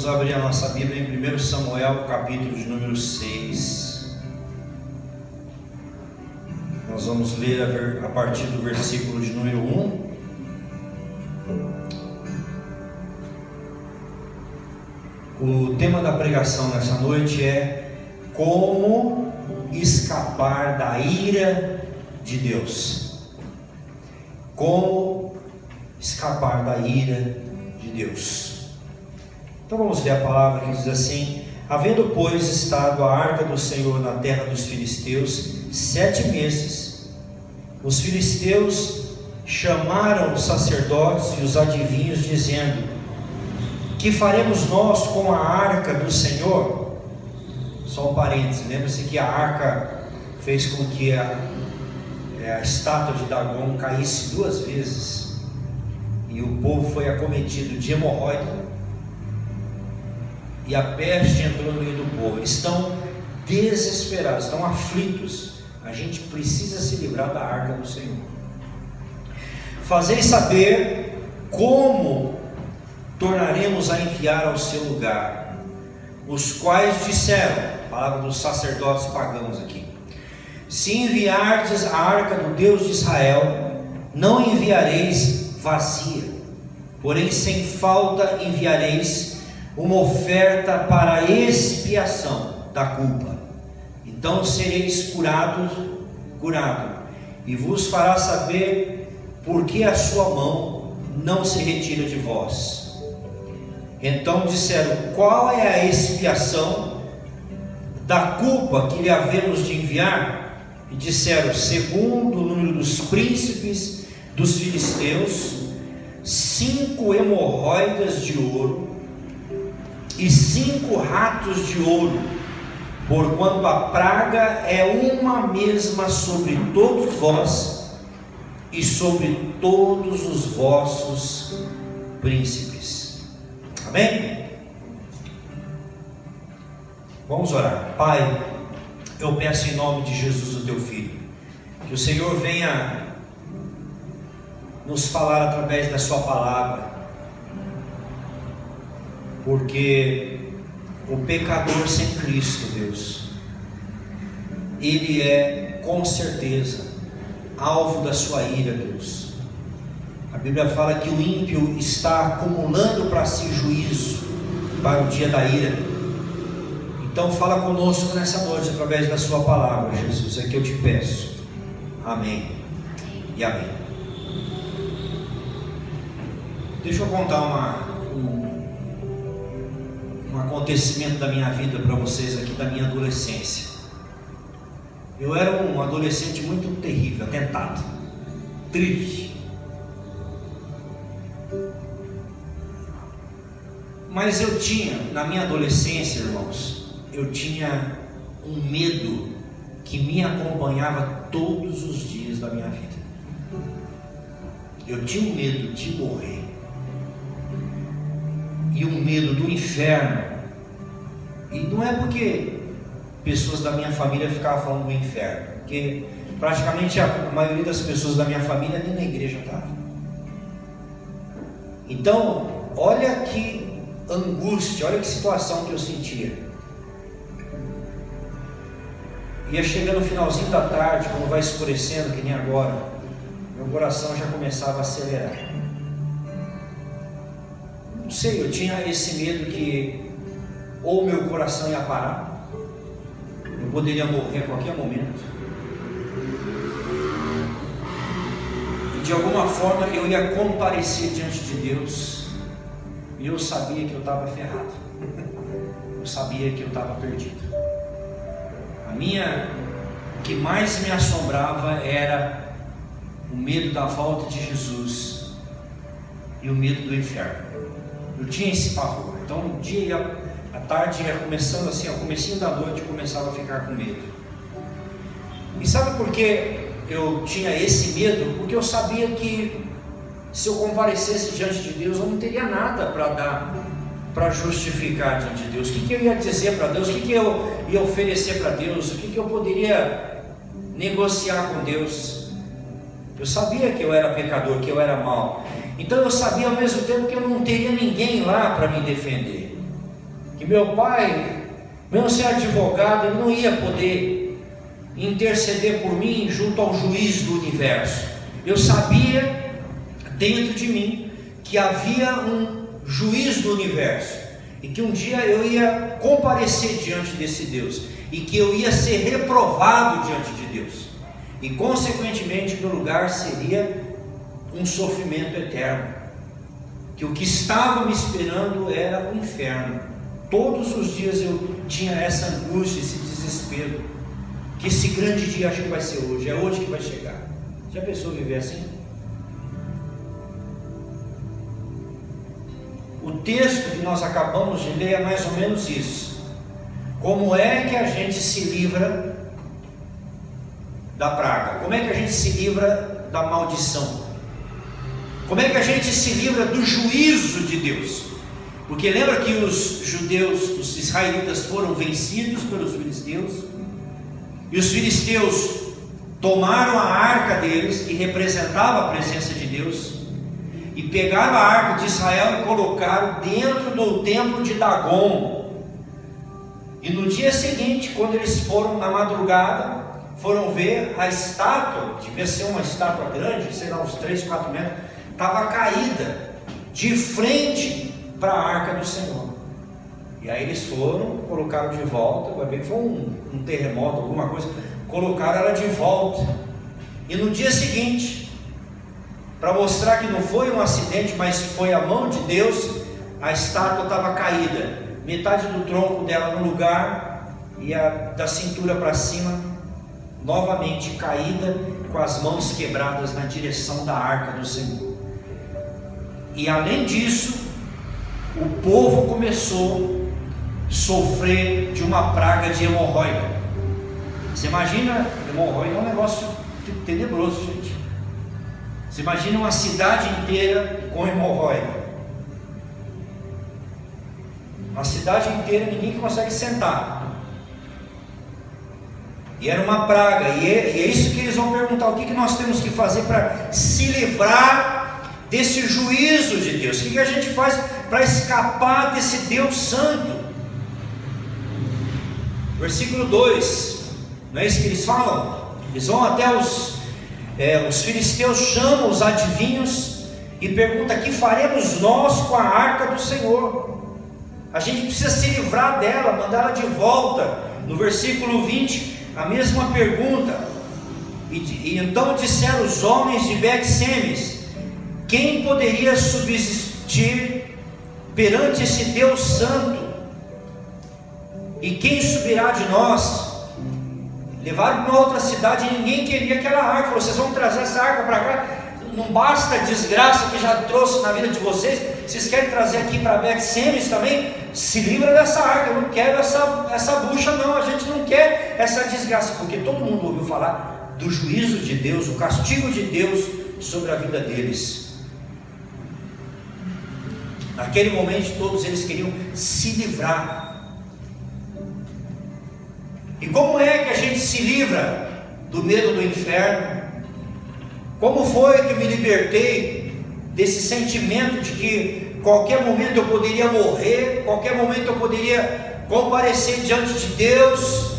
Vamos abrir a nossa Bíblia em 1 Samuel, capítulo de número 6. Nós vamos ler a partir do versículo de número 1. O tema da pregação nessa noite é como escapar da ira de Deus. Como escapar da ira de Deus. Então vamos ler a palavra que diz assim: havendo, pois, estado a arca do Senhor na terra dos filisteus 7 meses, os filisteus chamaram os sacerdotes e os adivinhos, dizendo: que faremos nós com a arca do Senhor? Só um parênteses, lembra-se que a arca fez com que a estátua de Dagon caísse 2 vezes, e o povo foi acometido de hemorroida, e a peste entrou no meio do povo. Eles estão desesperados, estão aflitos. A gente precisa se livrar da arca do Senhor. Fazei saber como tornaremos a enviar ao seu lugar. Os quais disseram, palavra dos sacerdotes pagãos aqui: se enviardes a arca do Deus de Israel, não enviareis vazia, porém sem falta enviareis uma oferta para a expiação da culpa. Então sereis curado, e vos fará saber por que a sua mão não se retira de vós. Então disseram: qual é a expiação da culpa que lhe havemos de enviar? E disseram: segundo o número dos príncipes dos filisteus, 5 hemorroidas de ouro e 5 ratos de ouro, porquanto a praga é uma mesma sobre todos vós e sobre todos os vossos príncipes. Amém? Vamos orar. Pai, eu peço em nome de Jesus, o teu Filho, que o Senhor venha nos falar através da sua palavra, porque o pecador sem Cristo, Deus, ele é com certeza alvo da sua ira, Deus. A Bíblia fala que o ímpio está acumulando para si juízo para o dia da ira. Então fala conosco nessa noite através da sua palavra, Jesus, é que eu te peço. Amém e amém. Deixa eu contar um acontecimento da minha vida para vocês aqui, da minha adolescência. Eu era um adolescente muito terrível, atentado, triste. Mas eu tinha, na minha adolescência, irmãos, eu tinha um medo que me acompanhava todos os dias da minha vida. Eu tinha um medo de morrer, e um medo do inferno. E não é porque pessoas da minha família ficavam falando do inferno, porque praticamente a maioria das pessoas da minha família nem na igreja estava. Então, olha que angústia, olha que situação que eu sentia. Ia chegando no finalzinho da tarde, quando vai escurecendo, que nem agora, meu coração já começava a acelerar. Não sei, eu tinha esse medo que ou meu coração ia parar, eu poderia morrer a qualquer momento, e de alguma forma eu ia comparecer diante de Deus, e eu sabia que eu estava ferrado, eu sabia que eu estava perdido. O que mais me assombrava era o medo da volta de Jesus e o medo do inferno. Eu tinha esse pavor. Então um dia, à tarde, ia começando assim, ao comecinho da noite, eu começava a ficar com medo. E sabe por que eu tinha esse medo? Porque eu sabia que se eu comparecesse diante de Deus, eu não teria nada para dar, para justificar diante de Deus. O que eu ia dizer para Deus? O que eu ia oferecer para Deus? O que eu poderia negociar com Deus? Eu sabia que eu era pecador, que eu era mau. Então eu sabia ao mesmo tempo que eu não teria ninguém lá para me defender. que meu pai, mesmo sendo advogado, ele não ia poder interceder por mim junto ao juiz do universo. Eu sabia dentro de mim que havia um juiz do universo e que um dia eu ia comparecer diante desse Deus e que eu ia ser reprovado diante de Deus e consequentemente meu lugar seria um sofrimento eterno, que o que estava me esperando era o inferno. Todos os dias eu tinha essa angústia, esse desespero, que esse grande dia acho que vai ser hoje, é hoje que vai chegar. Já pensou viver assim? O texto que nós acabamos de ler é mais ou menos isso. Como é que a gente se livra da praga? Como é que a gente se livra da maldição? Como é que a gente se livra do juízo de Deus? Porque lembra que os judeus, os israelitas foram vencidos pelos filisteus, e os filisteus tomaram a arca deles, que representava a presença de Deus, e pegaram a arca de Israel e colocaram dentro do templo de Dagon. E no dia seguinte, quando eles foram na madrugada, foram ver a estátua, devia ser uma estátua grande, sei lá, uns 3, 4 metros, estava caída de frente para a arca do Senhor. E aí eles foram, colocaram de volta, vai ver que foi um terremoto, alguma coisa, colocaram ela de volta. E no dia seguinte, para mostrar que não foi um acidente, mas foi a mão de Deus, a estátua estava caída, metade do tronco dela no lugar e a da cintura para cima novamente caída, com as mãos quebradas na direção da arca do Senhor. E além disso, o povo começou a sofrer de uma praga de hemorroida. Você imagina, hemorroida é um negócio tenebroso, gente. Você imagina uma cidade inteira com hemorroida. Uma cidade inteira, ninguém consegue sentar. E era uma praga, e é isso que eles vão perguntar: o que nós temos que fazer para se livrar desse juízo de Deus? O que a gente faz para escapar desse Deus santo? Versículo 2, não é isso que eles falam? Eles vão até os filisteus, chamam os adivinhos e perguntam: que faremos nós com a arca do Senhor? A gente precisa se livrar dela, mandar ela de volta. No versículo 20, a mesma pergunta. E então disseram os homens de Bet-Semes: quem poderia subsistir perante esse Deus santo? E quem subirá de nós? Levaram para uma outra cidade e ninguém queria aquela arca. Falou: vocês vão trazer essa arca para cá? Não basta a desgraça que já trouxe na vida de vocês, vocês querem trazer aqui para Bet-Semes também? Se livra dessa arca. Eu não quero essa bucha não, a gente não quer essa desgraça, porque todo mundo ouviu falar do juízo de Deus, o castigo de Deus sobre a vida deles. Naquele momento todos eles queriam se livrar. E como é que a gente se livra do medo do inferno? Como foi que eu me libertei desse sentimento de que qualquer momento eu poderia morrer, qualquer momento eu poderia comparecer diante de Deus,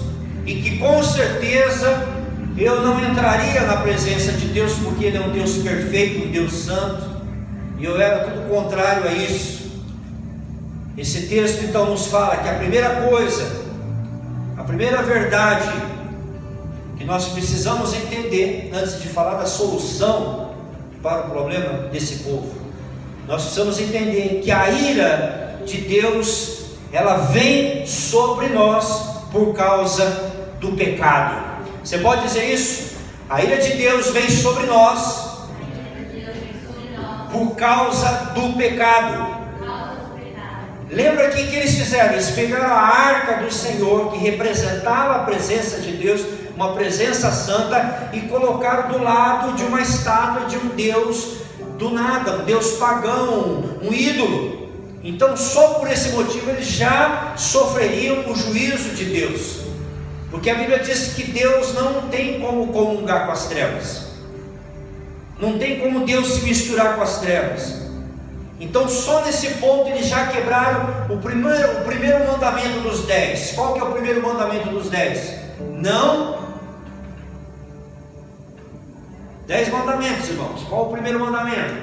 e que com certeza eu não entraria na presença de Deus, porque Ele é um Deus perfeito, um Deus santo, e eu era tudo contrário a isso. Esse texto então nos fala que a primeira coisa, a primeira verdade que nós precisamos entender antes de falar da solução para o problema desse povo, nós precisamos entender que a ira de Deus, ela vem sobre nós por causa do pecado. Você pode dizer isso? A ira de Deus vem sobre nós por causa do pecado. Lembra aqui que eles fizeram? Eles pegaram a arca do Senhor, que representava a presença de Deus, uma presença santa, e colocaram do lado de uma estátua de um Deus do nada, um Deus pagão, um ídolo. Então só por esse motivo eles já sofreriam o juízo de Deus, porque a Bíblia diz que Deus não tem como comungar com as trevas, não tem como Deus se misturar com as trevas. Então só nesse ponto eles já quebraram o primeiro mandamento dos 10. Qual que é o primeiro mandamento dos 10? Não. 10 mandamentos, irmãos. Qual o primeiro mandamento?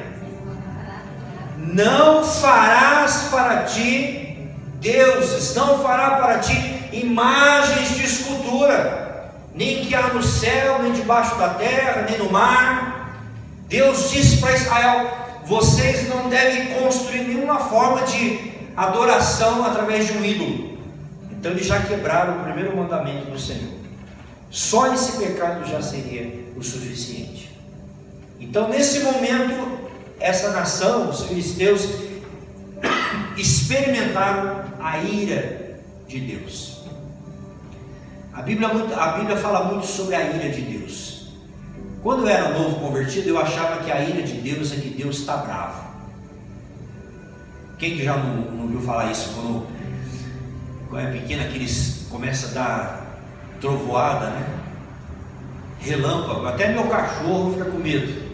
Não farás para ti deuses, não fará para ti imagens de escultura, nem que há no céu, nem debaixo da terra, nem no mar. Deus disse para Israel: vocês não devem construir nenhuma forma de adoração através de um ídolo. Então eles já quebraram o primeiro mandamento do Senhor. Só esse pecado já seria o suficiente. Então nesse momento, essa nação, os filisteus, experimentaram a ira de Deus. A Bíblia fala muito sobre a ira de Deus. Quando eu era novo convertido, eu achava que a ira de Deus é que Deus está bravo. Quem que já não ouviu falar isso? Quando é pequeno, aqueles começam a dar trovoada, né? Relâmpago, até meu cachorro fica com medo.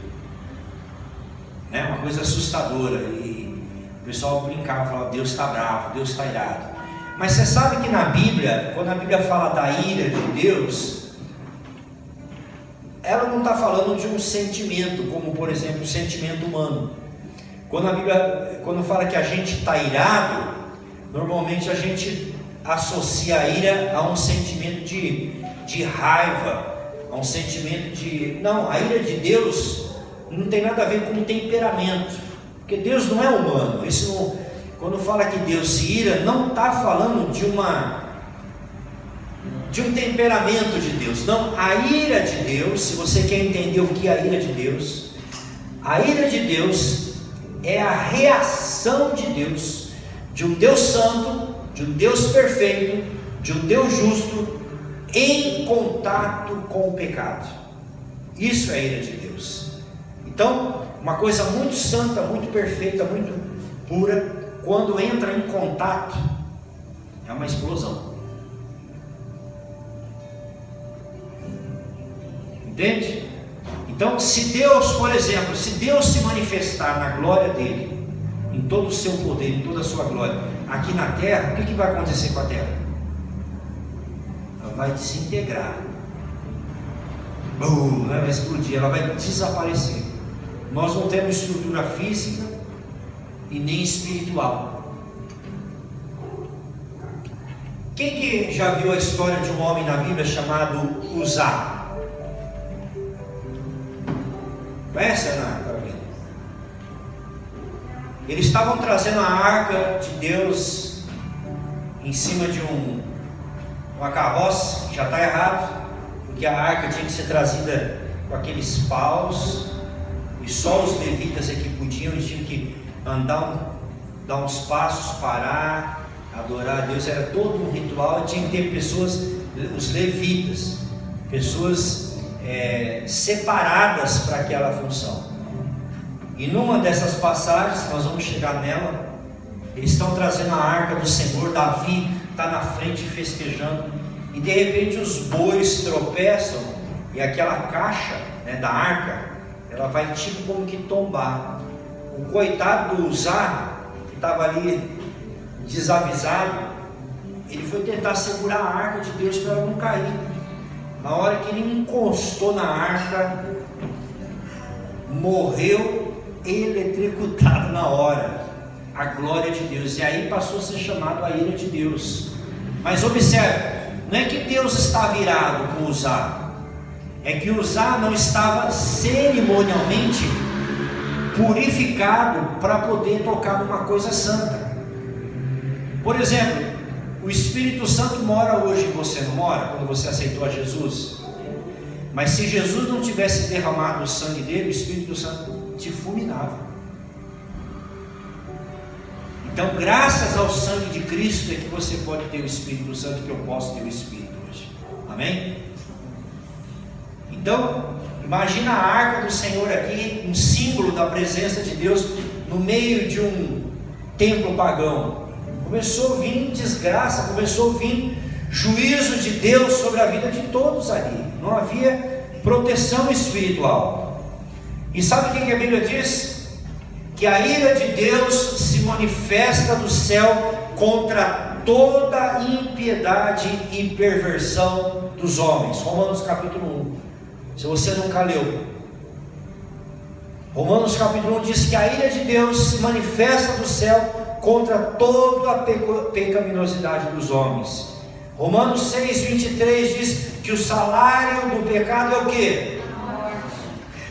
É uma coisa assustadora. E o pessoal brincava, falava: Deus está bravo, Deus está irado. Mas você sabe que na Bíblia, quando a Bíblia fala da ira de Deus, ela não está falando de um sentimento, como por exemplo o sentimento humano. Quando a Bíblia, quando fala que a gente está irado, normalmente a gente associa a ira a um sentimento de raiva, a um sentimento de... Não, a ira de Deus não tem nada a ver com temperamento, porque Deus não é humano. Isso não, quando fala que Deus se ira, não está falando de um temperamento de Deus. Não, a ira de Deus, se você quer entender o que é a ira de Deus é a reação de Deus, de um Deus santo, de um Deus perfeito, de um Deus justo, em contato com o pecado. Isso é a ira de Deus. Então, uma coisa muito santa, muito perfeita, muito pura, quando entra em contato, é uma explosão. Entende? Então, se Deus, por exemplo, se Deus se manifestar na glória dele, em todo o seu poder, em toda a sua glória, aqui na terra, o que vai acontecer com a terra? Ela vai desintegrar. Ela vai explodir, ela vai desaparecer. Nós não temos estrutura física e nem espiritual. Quem que já viu a história de um homem na Bíblia chamado Uzá? Conhece, Ana Carolina? Eles estavam trazendo a arca de Deus em cima de uma carroça, que já está errado, porque a arca tinha que ser trazida com aqueles paus, e só os levitas é que podiam. Eles tinham que andar, dar uns passos, parar, adorar a Deus. Era todo um ritual. Tinha que ter pessoas, os levitas, pessoas separadas para aquela função. E numa dessas passagens, nós vamos chegar nela, eles estão trazendo a arca do Senhor. Davi está na frente festejando, e de repente os bois tropeçam, e aquela caixa, da arca, ela vai tipo como que tombar. O coitado do Uzá, que estava ali desavisado, ele foi tentar segurar a arca de Deus para ela não cair. Na hora que ele encostou na arca, morreu eletrocutado na hora. A glória de Deus. E aí passou a ser chamado a ira de Deus. Mas observe, não é que Deus estava irado com Uzá, é que Uzá não estava cerimonialmente purificado para poder tocar numa coisa santa. Por exemplo, o Espírito Santo mora hoje em você, não mora? Quando você aceitou a Jesus. Mas se Jesus não tivesse derramado o sangue dele, o Espírito Santo te fulminava. Então, graças ao sangue de Cristo é que você pode ter o Espírito Santo, que eu posso ter o Espírito hoje. Amém? Então, imagina a arca do Senhor aqui, um símbolo da presença de Deus no meio de um templo pagão. Começou a vir desgraça, começou a vir juízo de Deus sobre a vida de todos ali. Não havia proteção espiritual. E sabe o que a Bíblia diz? que a ira de Deus se manifesta do céu contra toda impiedade e perversão dos homens. Romanos capítulo 1. Se você nunca leu, Romanos capítulo 1 diz que a ira de Deus se manifesta do céu contra toda a pecaminosidade dos homens. Romanos 6:23 diz que o salário do pecado é o quê?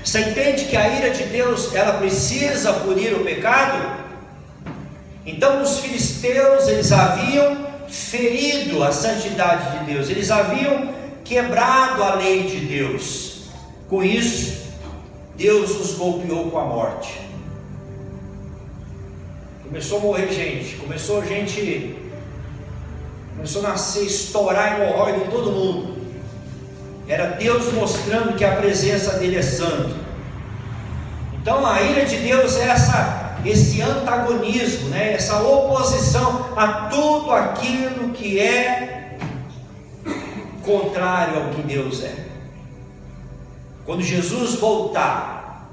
Você entende que a ira de Deus, ela precisa punir o pecado? Então os filisteus, eles haviam ferido a santidade de Deus, eles haviam quebrado a lei de Deus. Com isso, Deus os golpeou com a morte. Começou a morrer gente, começou a nascer, estourar hemorroida em todo mundo. Era Deus mostrando que a presença dele é santo. Então a ira de Deus é esse antagonismo, né? Essa oposição a tudo aquilo que é contrário ao que Deus é. Quando Jesus voltar,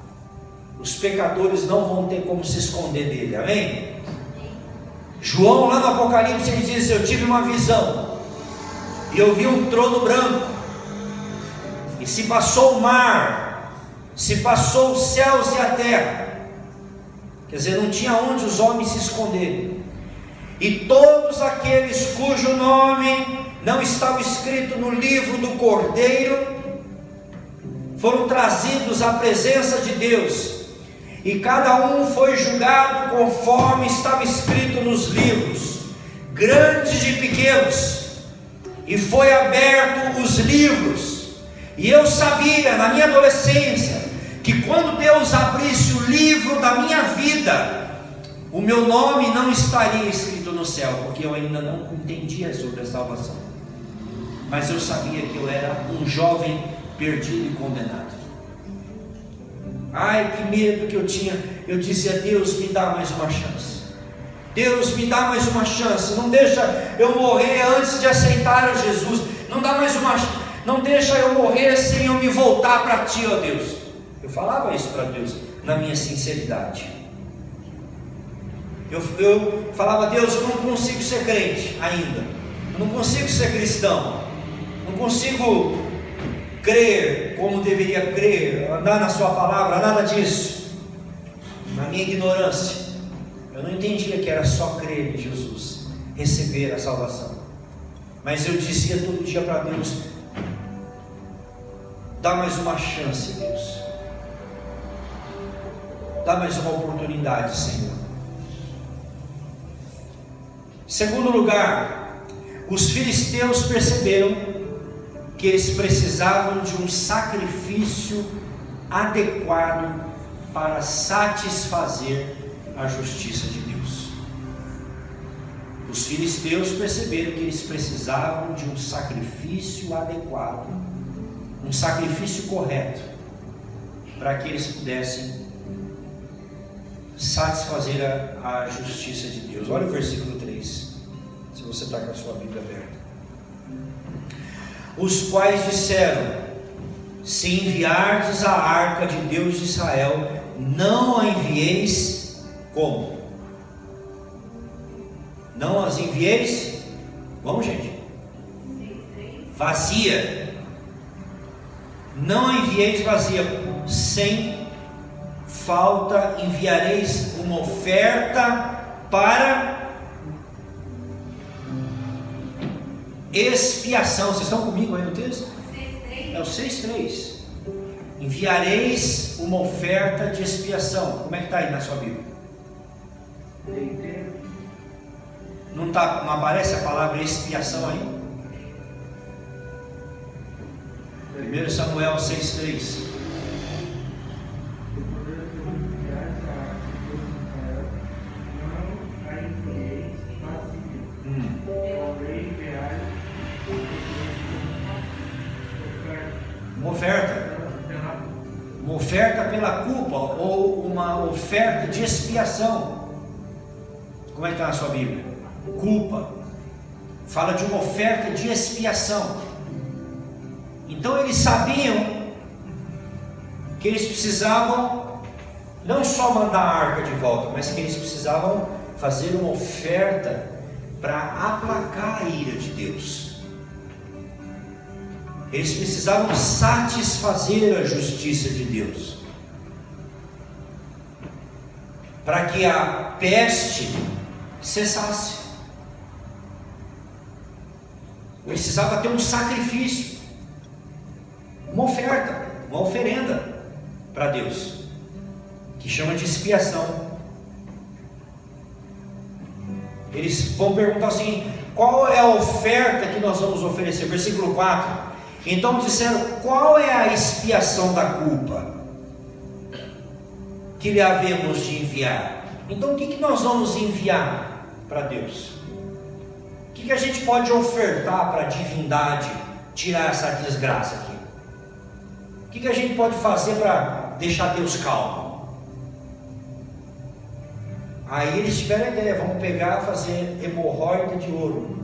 os pecadores não vão ter como se esconder dele, amém? João, lá no Apocalipse, ele diz: eu tive uma visão, e eu vi um trono branco, e se passou o mar, se passou os céus e a terra. Quer dizer, não tinha onde os homens se esconderem. E todos aqueles cujo nome não estava escrito no livro do Cordeiro foram trazidos à presença de Deus, e cada um foi julgado conforme estava escrito nos livros, grandes e pequenos, e foi aberto os livros. E eu sabia na minha adolescência que quando Deus abrisse o livro da minha vida, o meu nome não estaria escrito no céu, porque eu ainda não entendia sobre a salvação, mas eu sabia que eu era um jovem perdido e condenado. Ai, que medo que eu tinha. Eu dizia: Deus, me dá mais uma chance, Deus, me dá mais uma chance, não deixa eu morrer antes de aceitar a Jesus, não deixa eu morrer sem eu me voltar para Ti, ó Deus. Eu falava isso para Deus, na minha sinceridade. Eu falava: Deus, eu não consigo ser crente ainda, eu não consigo ser cristão, não consigo crer como deveria crer, andar na Sua palavra, nada disso. Na minha ignorância, eu não entendia que era só crer em Jesus, receber a salvação. Mas eu dizia todo dia para Deus: dá mais uma chance, Deus, dá mais uma oportunidade, Senhor. Segundo lugar, os filisteus perceberam que eles precisavam de um sacrifício adequado para satisfazer a justiça de Deus. Os filisteus perceberam que eles precisavam de um sacrifício adequado, um sacrifício correto, para que eles pudessem satisfazer a justiça de Deus. Olha o versículo 3, se você está com a sua Bíblia aberta. Os quais disseram: se enviardes a arca de Deus de Israel, não a envieis como? Não as envieis, vamos gente, vazia. Não a envieis vazia, sem falta enviareis uma oferta para expiação. Vocês estão comigo aí no texto? É o 6:3. Enviareis uma oferta de expiação. Como é que está aí na sua Bíblia? Não aparece a palavra expiação aí? 1 Samuel 6:3. Uma oferta pela culpa, ou uma oferta de expiação. Como é que está na sua Bíblia? Culpa. Fala de uma oferta de expiação. Então eles sabiam que eles precisavam não só mandar a arca de volta, mas que eles precisavam fazer uma oferta para aplacar a ira de Deus. Eles precisavam satisfazer a justiça de Deus, para que a peste cessasse. Precisava ter um sacrifício, uma oferta, uma oferenda para Deus, que chama de expiação. Eles vão perguntar assim: qual é a oferta que nós vamos oferecer? Versículo 4. Então disseram: qual é a expiação da culpa que lhe havemos de enviar? Então o que nós vamos enviar para Deus? O que a gente pode ofertar para a divindade tirar essa desgraça aqui? O que a gente pode fazer para deixar Deus calmo? Aí eles tiveram a ideia: vamos pegar e fazer hemorroida de ouro.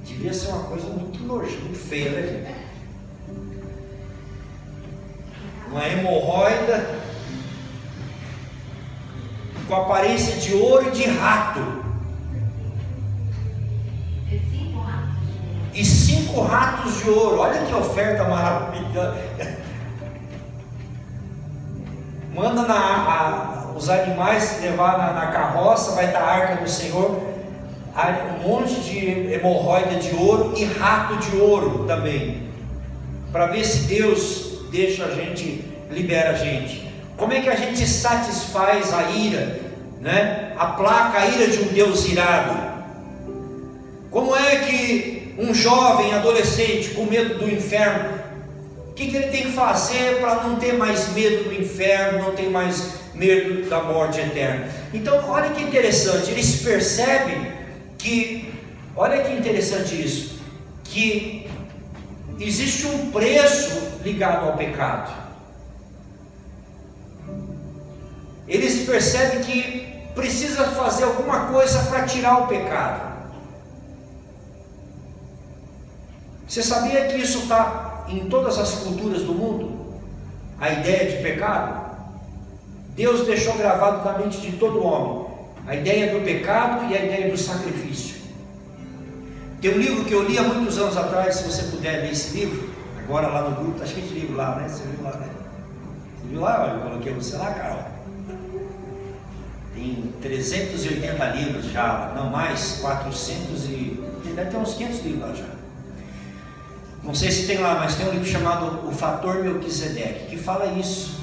Devia ser uma coisa muito nojenta, muito feia, né, gente? Uma hemorroida com aparência de ouro e de rato. E 5 ratos de ouro. Olha que oferta maravilhosa. Manda os animais levar na carroça, vai estar a arca do Senhor, um monte de hemorroida de ouro e rato de ouro também, para ver se Deus deixa a gente, libera a gente. Como é que a gente satisfaz a ira, né? Aplaca a ira de um Deus irado? Como é que um jovem adolescente com medo do inferno, o que ele tem que fazer para não ter mais medo do inferno, não ter mais medo da morte eterna? Então olha que interessante, eles percebem que, olha que interessante isso, que existe um preço ligado ao pecado. Eles percebem que precisa fazer alguma coisa para tirar o pecado. Você sabia que isso está em todas as culturas do mundo? A ideia de pecado? Deus deixou gravado na mente de todo homem a ideia do pecado e a ideia do sacrifício. Tem um livro que eu li há muitos anos atrás, se você puder ler esse livro, agora lá no grupo, está cheio de livro lá, né? Você viu lá, né? Você viu lá? Olha, eu coloquei você lá, Carol. Tem 380 livros já, não mais, 400 e... deve ter uns 500 livros lá já. Não sei se tem lá, mas tem um livro chamado O Fator Melquisedeque, que fala isso.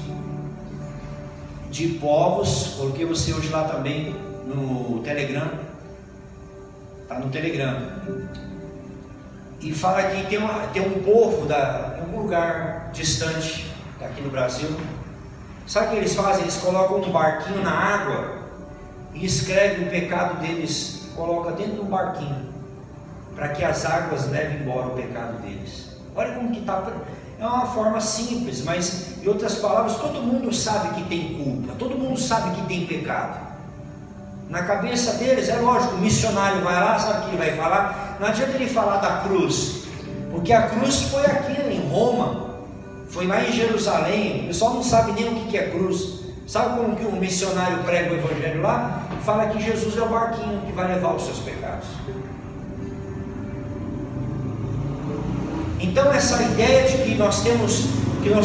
De povos, coloquei você hoje lá também no Telegram. Está no Telegram. E fala que tem um povo em algum lugar distante daqui no Brasil. Sabe o que eles fazem? Eles colocam um barquinho na água e escrevem o pecado deles, coloca dentro de um barquinho, para que as águas levem embora o pecado deles. Olha como que está. É uma forma simples, mas em outras palavras, todo mundo sabe que tem culpa, todo mundo sabe que tem pecado. Na cabeça deles, é lógico, o missionário vai lá, sabe o que ele vai falar? Não adianta ele falar da cruz, porque a cruz foi aqui em Roma, foi lá em Jerusalém. O pessoal não sabe nem o que é cruz. Sabe como que um missionário prega o evangelho lá? Fala que Jesus é o barquinho que vai levar os seus pecados. Então essa ideia de que nós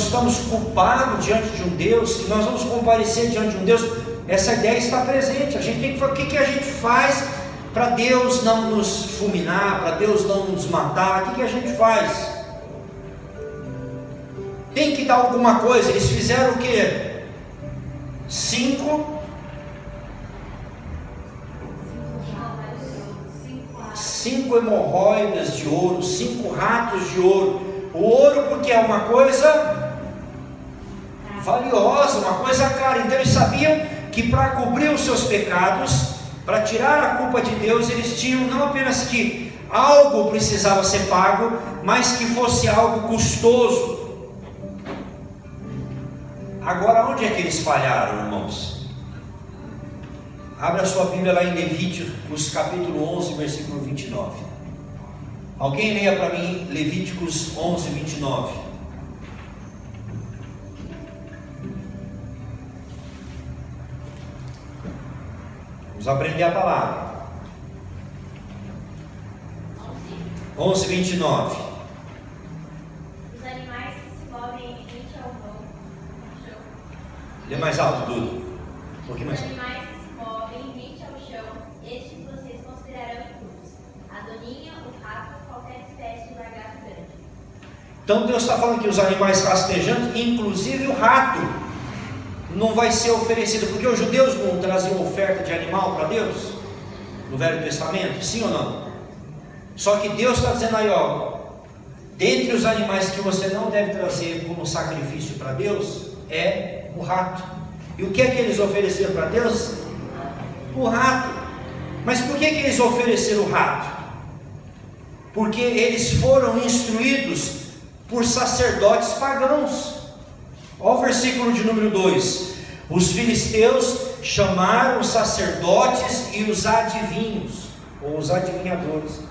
estamos culpados diante de um Deus, que nós vamos comparecer diante de um Deus, essa ideia está presente. A gente tem que falar: o que a gente faz para Deus não nos fulminar, para Deus não nos matar? O que a gente faz? Tem que dar alguma coisa. Eles fizeram o quê? 5 hemorroidas de ouro, 5 ratos de ouro. O ouro porque é uma coisa valiosa, uma coisa cara. Então eles sabiam que para cobrir os seus pecados, para tirar a culpa de Deus, eles tinham não apenas que algo precisava ser pago, mas que fosse algo custoso. Agora, onde é que eles falharam, irmãos? Abra sua Bíblia lá em Levíticos capítulo 11, versículo 29. Alguém leia para mim Levíticos 11, 29. Vamos aprender a palavra. 11:29. Os animais que se movem rente ao chão. Lê mais alto, Dudu. Um pouquinho mais Os alto. animais que se movem rente ao chão, estes vocês considerarão impuros. A doninha, o rato, qualquer espécie de lagarto grande. Então Deus está falando que os animais rastejantes, inclusive o rato, não vai ser oferecido, porque os judeus não traziam oferta de animal para Deus no Velho Testamento, sim ou não? Só que Deus está dizendo aí, ó, dentre os animais que você não deve trazer como sacrifício para Deus, é o rato. E o que é que eles ofereceram para Deus? O rato. Mas por que eles ofereceram o rato? Porque eles foram instruídos por sacerdotes pagãos. Olha o versículo de número 2. Os filisteus chamaram os sacerdotes e os adivinhos, ou os adivinhadores.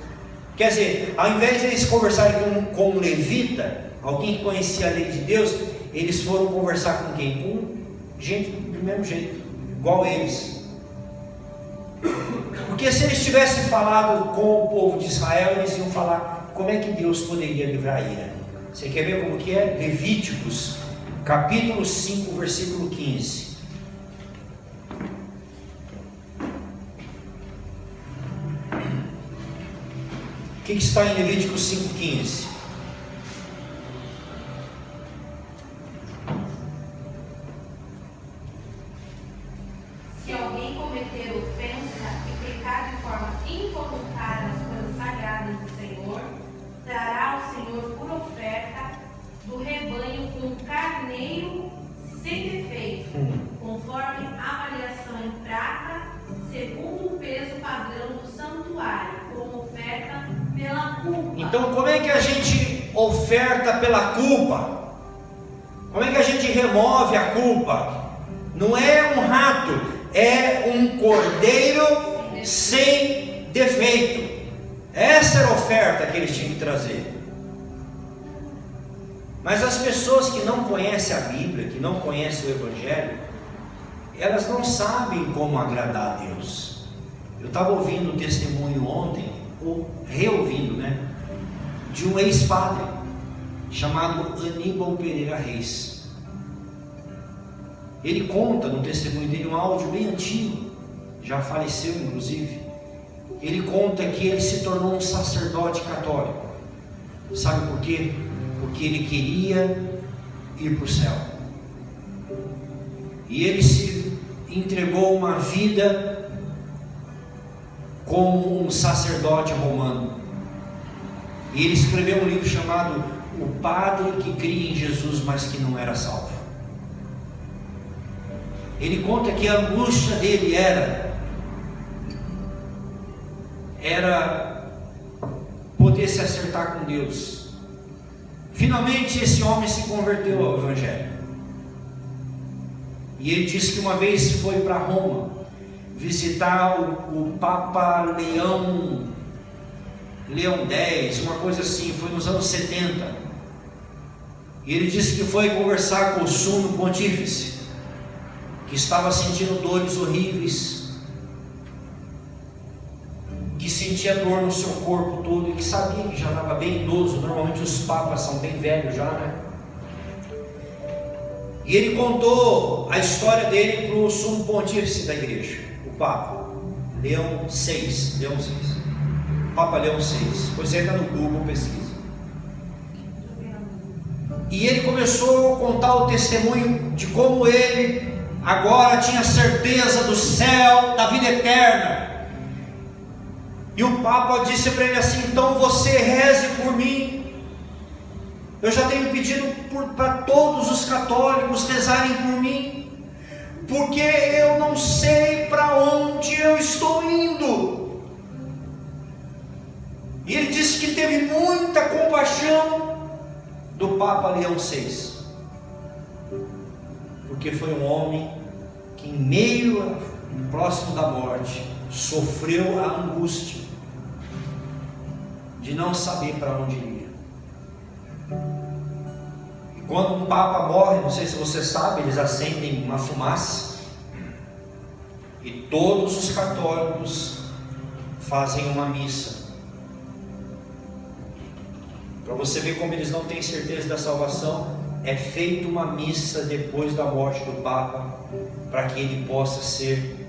Quer dizer, ao invés de eles conversarem com um levita, alguém que conhecia a lei de Deus, eles foram conversar com quem? Com gente do mesmo jeito, igual eles. Porque se eles tivessem falado com o povo de Israel, eles iam falar como é que Deus poderia livrar a ira. Você quer ver como que é? Levíticos, capítulo 5, versículo 15. O que está em Levíticos 5,15? Se alguém cometer ofensa e pecar de forma involuntária nas coisas sagradas do Senhor, trará ao Senhor por oferta do rebanho um carneiro sem defeito, conforme avaliação em prata, segundo o peso padrão do santuário, como oferta pela culpa. Então, como é que a gente oferta pela culpa? Como é que a gente remove a culpa? Não é um rato, é um cordeiro sem defeito. Essa era a oferta que eles tinham que trazer. Mas as pessoas que não conhecem a Bíblia, que não conhecem o Evangelho, elas não sabem como agradar a Deus. Eu estava ouvindo um testemunho ontem, ou reouvindo, de um ex-padre chamado Aníbal Pereira Reis. Ele conta no testemunho dele um áudio bem antigo, já faleceu inclusive. Ele conta que ele se tornou um sacerdote católico. Sabe por quê? Porque ele queria ir para o céu. E ele se entregou uma vida como um sacerdote romano. E ele escreveu um livro chamado O Padre que Cria em Jesus, mas que não era salvo. Ele conta que a angústia dele era poder se acertar com Deus. Finalmente esse homem se converteu ao Evangelho. E ele disse que uma vez foi para Roma visitar o Papa Leão X, uma coisa assim, foi nos anos 70. E ele disse que foi conversar com o sumo pontífice, que estava sentindo dores horríveis, que sentia dor no seu corpo todo e que sabia que já estava bem idoso. Normalmente os papas são bem velhos já, E ele contou a história dele para o sumo pontífice da igreja, o Papa Leão VI. Papa Leão VI. Depois entra no Google, pesquisa. E ele começou a contar o testemunho de como ele agora tinha certeza do céu, da vida eterna. E o Papa disse para ele assim: então você reze por mim. Eu já tenho pedido para todos os católicos rezarem por mim, porque eu não sei para onde eu estou indo. E ele disse que teve muita compaixão do Papa Leão VI, porque foi um homem que, em meio, próximo da morte, sofreu a angústia de não saber para onde ir. E quando um Papa morre, não sei se você sabe, eles acendem uma fumaça E todos os católicos fazem uma missa. Para você ver como eles não têm certeza da salvação, é feita uma missa depois da morte do Papa, para que ele possa ser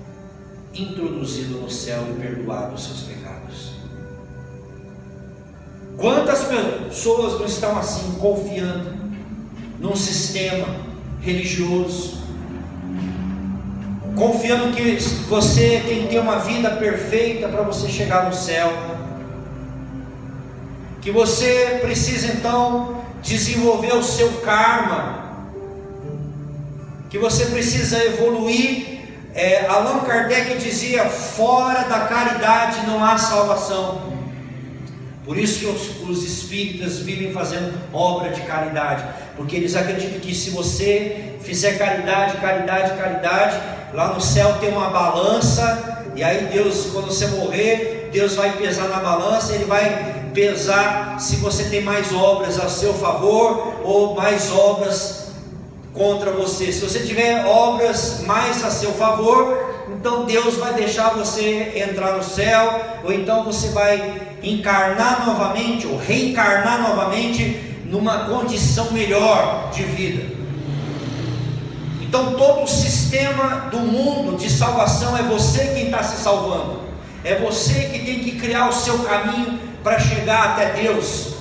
introduzido no céu e perdoado os seus pecados. Quantas pessoas não estão assim, confiando num sistema religioso, confiando que você tem que ter uma vida perfeita para você chegar no céu, que você precisa então desenvolver o seu karma, que você precisa evoluir. Allan Kardec dizia: fora da caridade não há salvação. Por isso que os espíritas vivem fazendo obra de caridade, porque eles acreditam que se você fizer caridade, lá no céu tem uma balança, e aí Deus, quando você morrer, Deus vai pesar na balança, Ele vai pesar se você tem mais obras a seu favor ou mais obras contra você. Se você tiver obras mais a seu favor, então Deus vai deixar você entrar no céu, ou então você vai encarnar novamente ou reencarnar novamente numa condição melhor de vida. Então todo o sistema do mundo de salvação é você quem está se salvando, é você que tem que criar o seu caminho para chegar até Deus.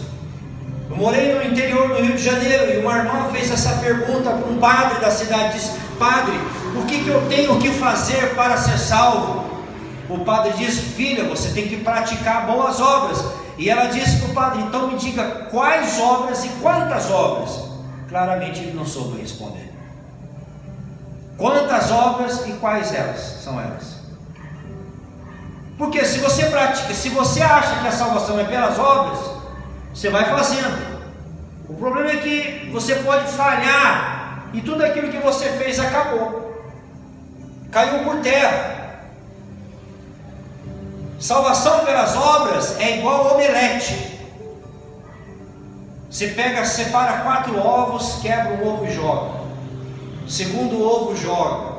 Eu morei no interior do Rio de Janeiro e uma irmã fez essa pergunta para um padre da cidade, disse: padre, o que eu tenho que fazer para ser salvo? O padre diz: filha, você tem que praticar boas obras. E ela disse para o padre: então me diga quais obras e quantas obras. Claramente ele não soube responder. Quantas obras e quais elas são elas? Porque se você pratica, se você acha que a salvação é pelas obras, você vai fazendo. O problema é que você pode falhar e tudo aquilo que você fez acabou, caiu por terra. Salvação pelas obras é igual omelete. Você separa 4 ovos, quebra um ovo e joga. Segundo ovo joga.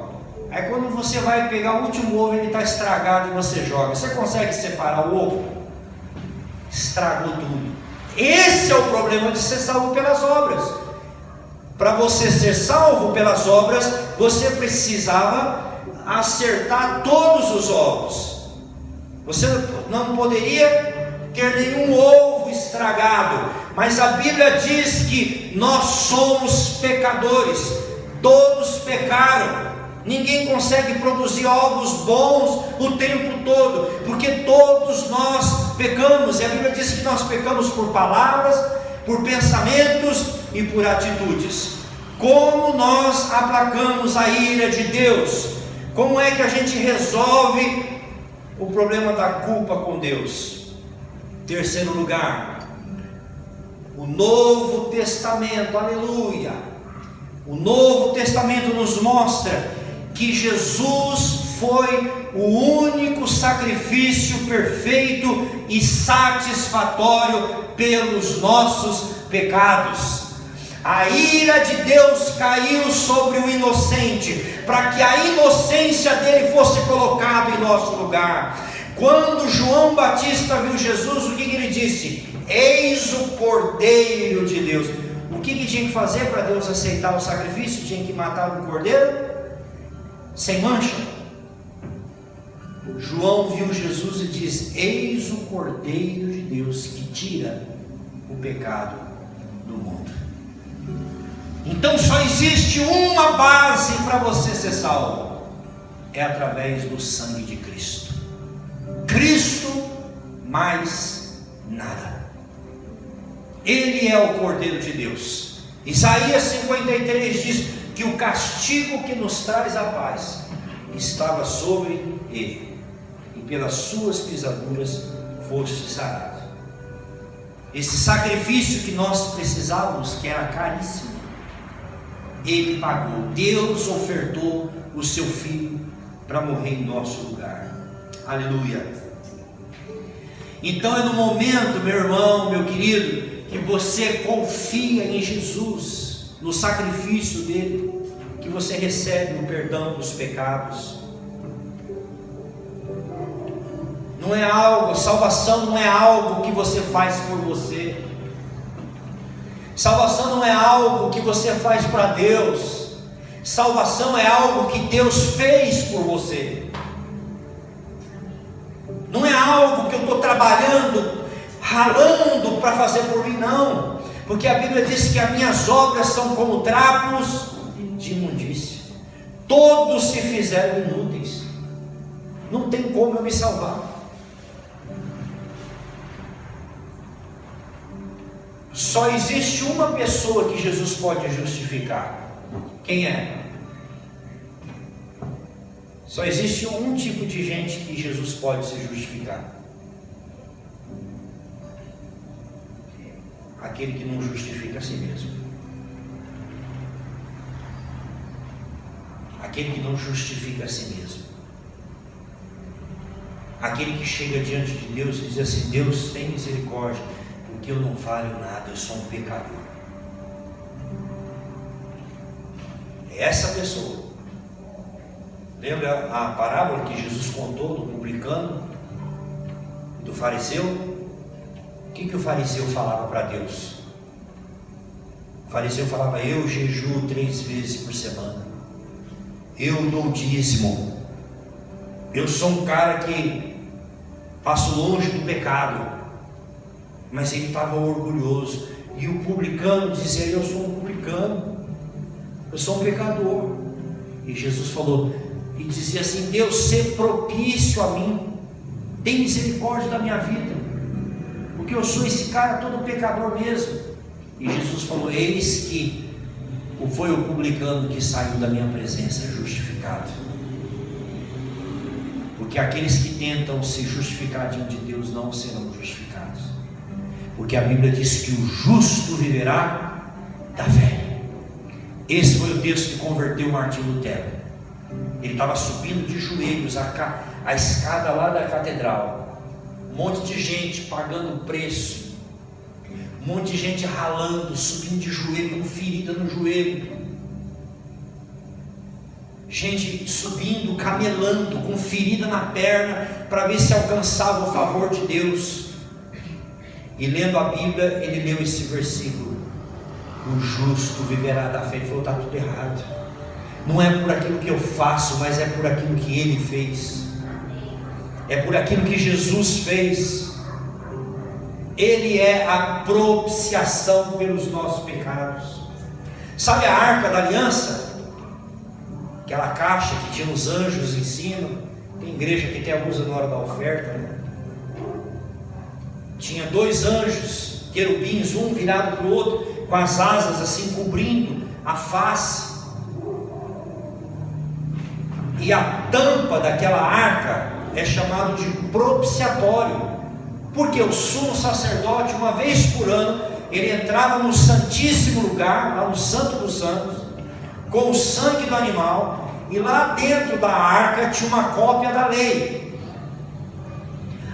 Aí quando você vai pegar o último ovo, ele está estragado e você joga. Você consegue separar o ovo? Estragou tudo. Esse é o problema de ser salvo pelas obras. Para você ser salvo pelas obras, você precisava acertar todos os ovos. Você não poderia ter nenhum ovo estragado. Mas a Bíblia diz que nós somos pecadores. Todos pecaram. Ninguém consegue produzir ovos bons o tempo todo, porque todos nós pecamos. E a Bíblia diz que nós pecamos por palavras, por pensamentos e por atitudes. Como nós aplacamos a ira de Deus? Como é que a gente resolve o problema da culpa com Deus? Terceiro lugar, o Novo Testamento, aleluia. O Novo Testamento nos mostra que Jesus foi o único sacrifício perfeito e satisfatório pelos nossos pecados. A ira de Deus caiu sobre o inocente, para que a inocência dele fosse colocada em nosso lugar. Quando João Batista viu Jesus, o que ele disse? Eis o Cordeiro de Deus. O que tinha que fazer para Deus aceitar o sacrifício? Tinha que matar um cordeiro sem mancha. João viu Jesus e diz: eis o Cordeiro de Deus que tira o pecado do mundo. Então só existe uma base para você ser salvo: é através do sangue de Cristo. Cristo mais nada. Ele é o Cordeiro de Deus. Isaías 53 diz que o castigo que nos traz a paz estava sobre ele, e pelas suas pisaduras foste sarado. Esse sacrifício que nós precisávamos, que era caríssimo, ele pagou. Deus ofertou o seu filho para morrer em nosso lugar. Aleluia. Então é no momento, meu irmão, meu querido, que você confia em Jesus, no sacrifício dele, que você recebe o perdão dos pecados. Não é algo, salvação não é algo que você faz por você. Salvação não é algo que você faz para Deus. Salvação é algo que Deus fez por você. Não é algo que eu estou trabalhando, ralando para fazer por mim, não. Porque a Bíblia diz que as minhas obras são como trapos de imundícia. Todos se fizeram inúteis. Não tem como eu me salvar. Só existe uma pessoa que Jesus pode justificar. Quem é? Só existe um tipo de gente que Jesus pode se justificar. Aquele que não justifica a si mesmo. Aquele que não justifica a si mesmo. Aquele que chega diante de Deus e diz assim: Deus, tem misericórdia, porque eu não valho nada, eu sou um pecador. É essa pessoa. Lembra a parábola que Jesus contou do publicano e do fariseu? O que o fariseu falava para Deus? O fariseu falava: eu jejuo 3 vezes por semana, eu dou dízimo, eu sou um cara que passo longe do pecado. Mas ele estava orgulhoso. E o publicano dizia: eu sou um publicano, eu sou um pecador. E Jesus falou e dizia assim: Deus, ser propício a mim, tem misericórdia da minha vida, porque eu sou esse cara todo pecador mesmo. E Jesus falou: eis que foi o publicano que saiu da minha presença justificado. Porque aqueles que tentam se justificar diante de Deus não serão justificados. Porque a Bíblia diz que o justo viverá da fé. Esse foi o texto que converteu Martinho Lutero. Ele estava subindo de joelhos a escada lá da catedral. Um monte de gente pagando preço. Um monte de gente ralando, subindo de joelho, com ferida no joelho. Gente subindo, camelando, com ferida na perna, para ver se alcançava o favor de Deus. E lendo a Bíblia, ele leu esse versículo: o justo viverá da fé. Ele falou: está tudo errado. Não é por aquilo que eu faço, mas é por aquilo que Ele fez. É por aquilo que Jesus fez. Ele é a propiciação pelos nossos pecados. Sabe a arca da aliança? Aquela caixa que tinha os anjos em cima. Tem igreja que até usa na hora da oferta, né? Tinha 2 anjos, querubins, um virado para o outro, com as asas assim cobrindo a face. E a tampa daquela arca é chamado de propiciatório, porque o sumo sacerdote, uma vez por ano, ele entrava no santíssimo lugar, lá no Santo dos Santos, com o sangue do animal, e lá dentro da arca tinha uma cópia da lei.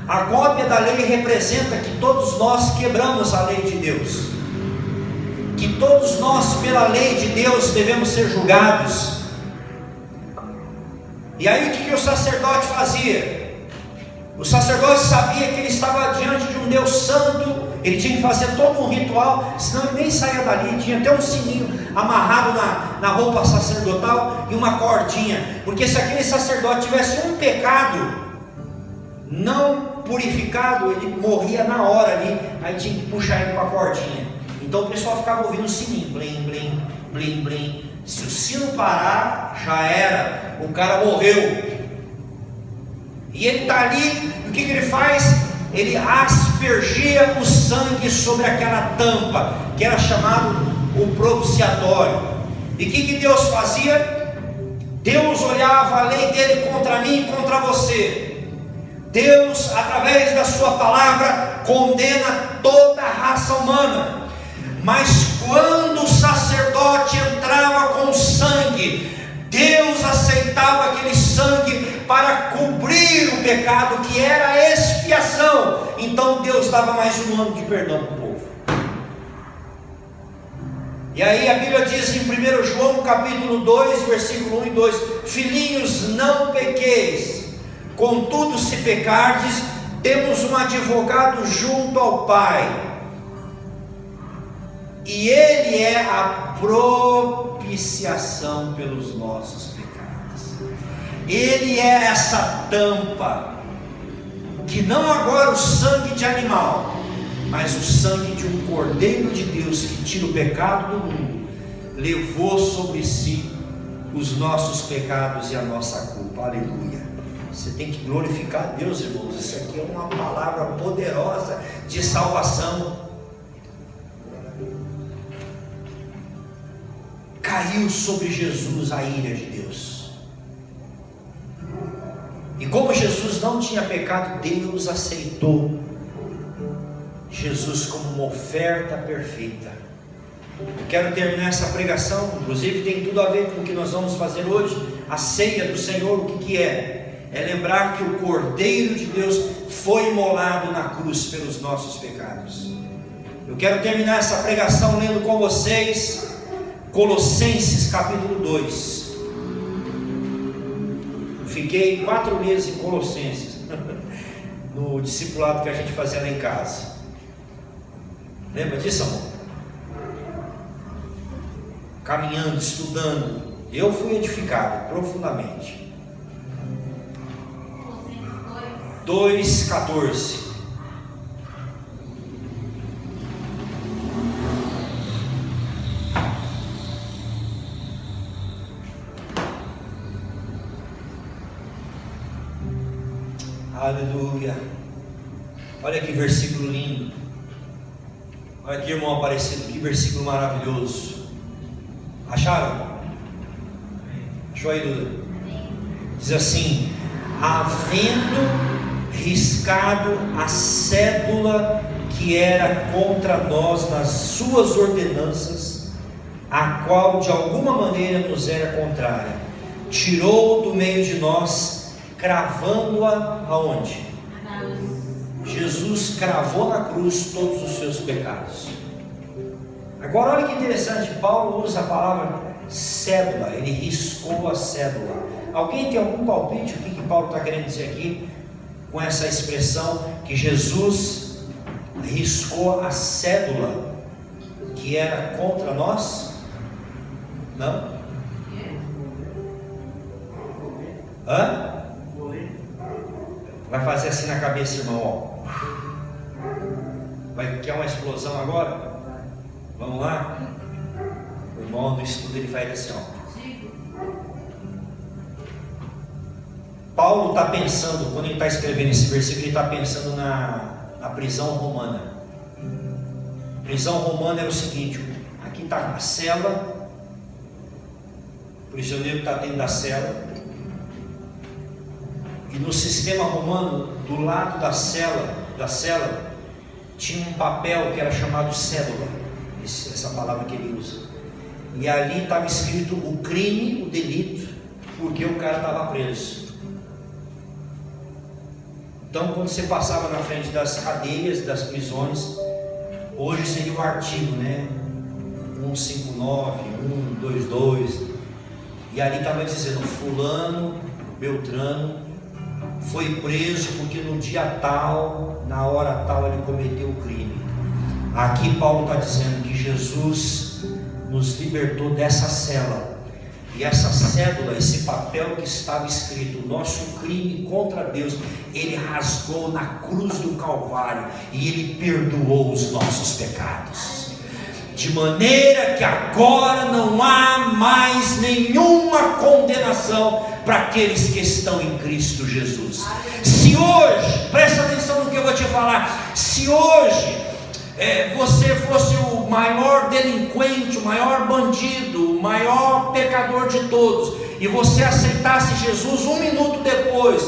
A cópia da lei representa que todos nós quebramos a lei de Deus, que todos nós, pela lei de Deus, devemos ser julgados. E aí o que o sacerdote fazia? O sacerdote sabia que ele estava diante de um Deus santo, ele tinha que fazer todo um ritual, senão ele nem saía dali. Tinha até um sininho amarrado na roupa sacerdotal e uma cordinha, porque se aquele sacerdote tivesse um pecado não purificado, ele morria na hora ali, aí tinha que puxar ele com a cordinha. Então o pessoal ficava ouvindo o sininho, blim, blim, blim, blim. Se o sino parar, já era, o cara morreu. E ele está ali, o que ele faz? Ele aspergia o sangue sobre aquela tampa, que era chamado o propiciatório. E o que Deus fazia? Deus olhava a lei dele contra mim e contra você. Deus, através da sua palavra, condena toda a raça humana. Mas quando o sacerdote entrava com sangue, Deus aceitava aquele sangue para cobrir o pecado, que era a expiação. Então Deus dava mais um ano de perdão para o povo. E aí a Bíblia diz em 1 João capítulo 2, versículo 1 e 2: filhinhos, não pequeis, contudo se pecardes, temos um advogado junto ao Pai, e Ele é a propiciação pelos nossos pecados. Ele é essa tampa, que não agora o sangue de animal, mas o sangue de um Cordeiro de Deus que tira o pecado do mundo, levou sobre si os nossos pecados e a nossa culpa. Aleluia. Você tem que glorificar a Deus, irmãos. Isso aqui é uma palavra poderosa de salvação. Caiu sobre Jesus a ira de Deus, e como Jesus não tinha pecado, Deus aceitou Jesus como uma oferta perfeita. Eu quero terminar essa pregação, inclusive tem tudo a ver com o que nós vamos fazer hoje, a ceia do Senhor. O que é? É lembrar que o Cordeiro de Deus foi imolado na cruz pelos nossos pecados. Eu quero terminar essa pregação lendo com vocês Colossenses capítulo 2. Eu fiquei 4 meses em Colossenses no discipulado que a gente fazia lá em casa. Lembra disso, amor? Caminhando, estudando, eu fui edificado profundamente. 2:14. Aleluia. Olha que versículo lindo. Olha aqui, irmão Aparecido, que versículo maravilhoso. Acharam? Achou aí, Duda? Diz assim: havendo riscado a cédula que era contra nós nas suas ordenanças, a qual de alguma maneira nos era contrária, tirou do meio de nós, cravando-a aonde? Jesus cravou na cruz todos os seus pecados. Agora olha que interessante, Paulo usa a palavra cédula, ele riscou a cédula. Alguém tem algum palpite o que Paulo está querendo dizer aqui com essa expressão que Jesus riscou a cédula que era contra nós? Não? Hã? Vai fazer assim na cabeça, irmão, ó. Quer uma explosão agora? Vamos lá? O irmão do estudo ele faz assim, ó. Paulo está pensando, quando ele está escrevendo esse versículo, ele está pensando na prisão romana. A prisão romana era o seguinte: aqui está a cela, o prisioneiro está dentro da cela, e no sistema romano, do lado da cela tinha um papel que era chamado cédula, essa palavra que ele usa, e ali estava escrito o crime, o delito, porque o cara estava preso. Então, quando você passava na frente das cadeias, das prisões, hoje seria o artigo, né? 159, 122, e ali estava dizendo: fulano, Beltrano foi preso porque no dia tal, na hora tal, ele cometeu o crime. Aqui Paulo está dizendo que Jesus nos libertou dessa cela, e essa cédula, esse papel que estava escrito, o nosso crime contra Deus, ele rasgou na cruz do Calvário, e ele perdoou os nossos pecados, de maneira que agora não há mais nenhuma condenação para aqueles que estão em Cristo Jesus. Se hoje, presta atenção no que eu vou te falar, se hoje você fosse o maior delinquente, o maior bandido, o maior pecador de todos, e você aceitasse Jesus 1 minuto depois,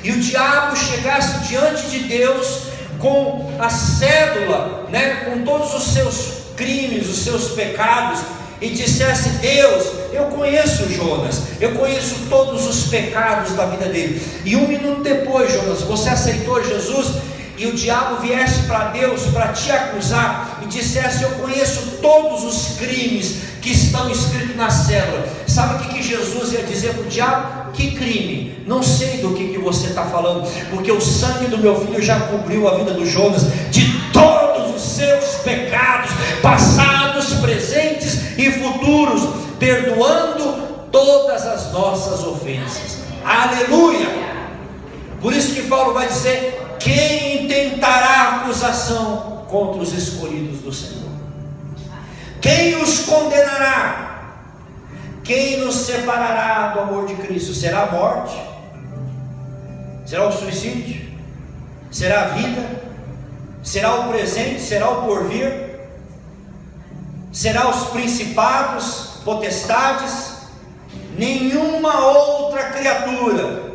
e o diabo chegasse diante de Deus com a cédula, né, com todos os seus crimes, os seus pecados, e dissesse: Deus, eu conheço o Jonas, eu conheço todos os pecados da vida dele, e 1 minuto depois, Jonas, você aceitou Jesus, e o diabo viesse para Deus para te acusar e dissesse: eu conheço todos os crimes que estão escritos na cédula, sabe o que Jesus ia dizer? dizer para o diabo: que crime? Não sei do que você está falando, porque o sangue do meu filho já cobriu a vida do Jonas de todos os seus pecados, passados, presentes e futuros, perdoando todas as nossas ofensas. Aleluia! Por isso que Paulo vai dizer: quem intentará acusação contra os escolhidos do Senhor? Quem os condenará? Quem nos separará do amor de Cristo? Será a morte? Será o suicídio? Será a vida? Será o presente? Será o porvir? Será os principados, potestades? Nenhuma outra criatura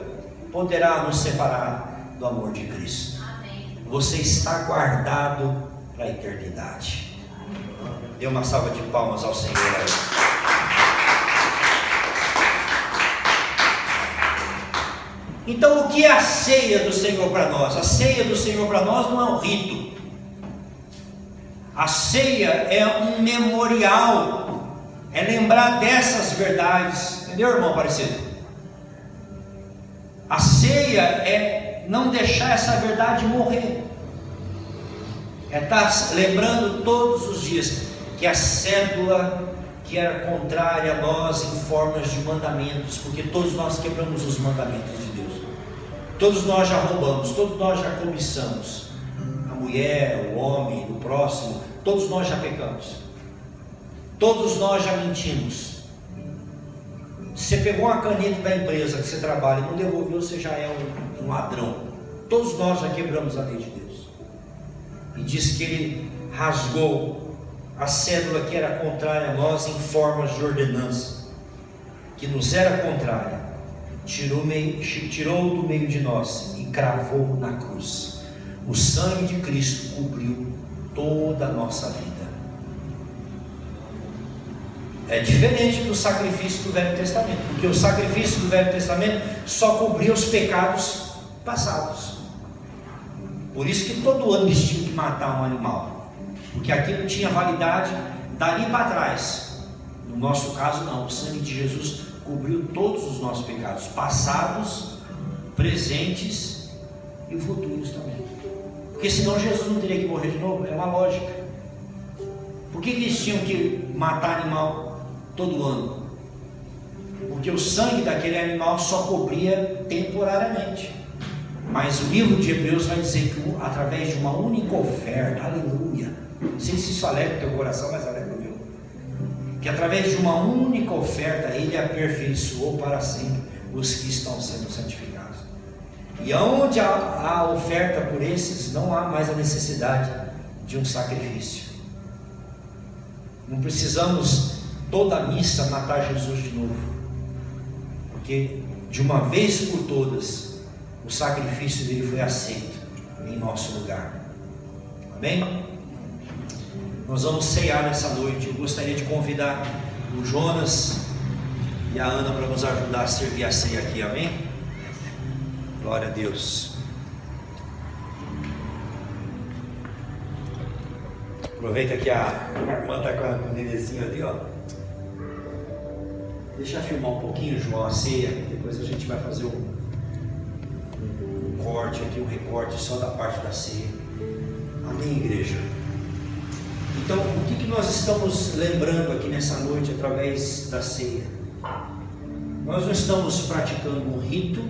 poderá nos separar do amor de Cristo. Amém. Você está guardado para a eternidade. Dê uma salva de palmas ao Senhor aí. Então, o que é a ceia do Senhor para nós? A ceia do Senhor para nós não é um rito. A ceia é um memorial, é lembrar dessas verdades. Entendeu, irmão Aparecido? A ceia é não deixar essa verdade morrer, é estar lembrando todos os dias que a cédula que era contrária a nós em formas de mandamentos, porque todos nós quebramos os mandamentos de Deus. Todos nós já roubamos, todos nós já cobiçamos. A mulher, o homem, o próximo, todos nós já pecamos. Todos nós já mentimos. Você pegou uma caneta da empresa que você trabalha e não devolveu, você já é um ladrão. Todos nós já quebramos a lei de Deus. E diz que Ele rasgou a cédula que era contrária a nós em formas de ordenança, que nos era contrária, tirou do meio de nós e cravou na cruz. O sangue de Cristo cobriu toda a nossa vida. É diferente do sacrifício do Velho Testamento, porque o sacrifício do Velho Testamento só cobria os pecados passados. Por isso que todo ano eles tinham que matar um animal, porque aquilo tinha validade dali para trás. No nosso caso não, o sangue de Jesus cobriu todos os nossos pecados, passados, presentes e futuros também. Porque senão Jesus não teria que morrer de novo, é uma lógica. Por que eles tinham que matar animal todo ano? Porque o sangue daquele animal só cobria temporariamente. Mas o livro de Hebreus vai dizer que através de uma única oferta, aleluia, não sei se isso alegra o teu coração, mas alegra o meu, que através de uma única oferta Ele aperfeiçoou para sempre os que estão sendo santificados. E onde há oferta por esses, não há mais a necessidade de um sacrifício. Não precisamos toda a missa matar Jesus de novo, porque de uma vez por todas o sacrifício dele foi aceito em nosso lugar. Amém? Nós vamos ceiar nessa noite. Eu gostaria de convidar o Jonas e a Ana para nos ajudar a servir a ceia aqui. Amém? Glória a Deus. Aproveita que a irmã está com o nenenzinho ali, ó. Deixa eu filmar um pouquinho, João, a ceia. Depois a gente vai fazer um corte aqui, um recorte só da parte da ceia. Amém, igreja? Então, o que nós estamos lembrando aqui nessa noite através da ceia? Nós não estamos praticando um rito.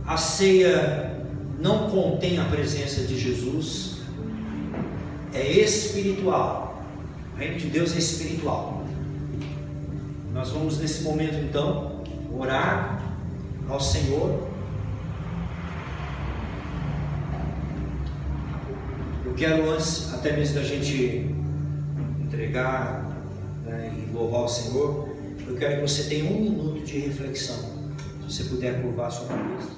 A ceia não contém a presença de Jesus. É espiritual. O reino de Deus é espiritual. Nós vamos nesse momento então orar ao Senhor. Eu quero, antes até mesmo da gente entregar, né, e louvar o Senhor, eu quero que você tenha 1 minuto de reflexão. Se você puder curvar a sua cabeça.